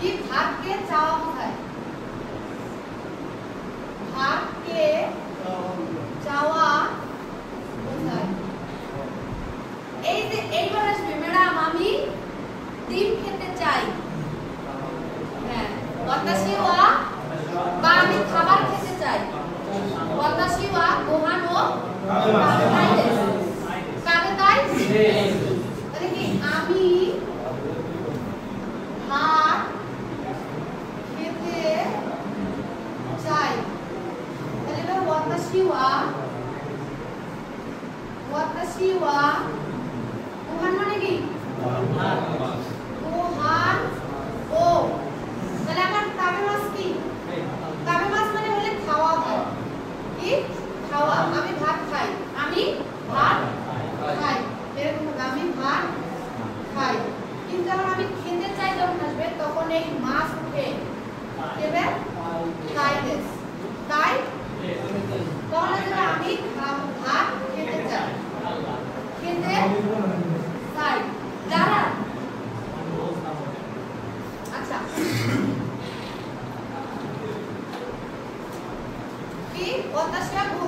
কি ভাতকে চাওয়া বোঝায়? ভাতকে চাওয়া বোঝায়। এই যে এইবার আসবে ম্যাডাম আমি ডিম খেতে চাই। হ্যাঁ, ওয়াতাশি ওয়া বা আমি খাবার খেতে চাই। ওয়াতাশি ওয়া গোহানো খাইদেস। কাবে তাই? তাহলে কি আমি ভাত খেতে চাই। তাহলে এটা ওয়াতাশি ওয়া গোহান মানে কি? গোহান ও। তাহলে আমার কাবে মাছ কি? কাবে মাছ মানে হলে খাওয়া হয়। কি খাওয়া? আমি ভাত খাই। আমি ভাত খাই। এরকম আমি ভাত খাই। কিন্তু যখন আমি খেতে চাই যখন আসবে তখন এই মাছ উঠে দেবে খাইদেস। তাই তাহলে যে আমি ভাত খেতে চাই। খেতে চাই। যারা আচ্ছা কি ওয়াতাশি ওয়া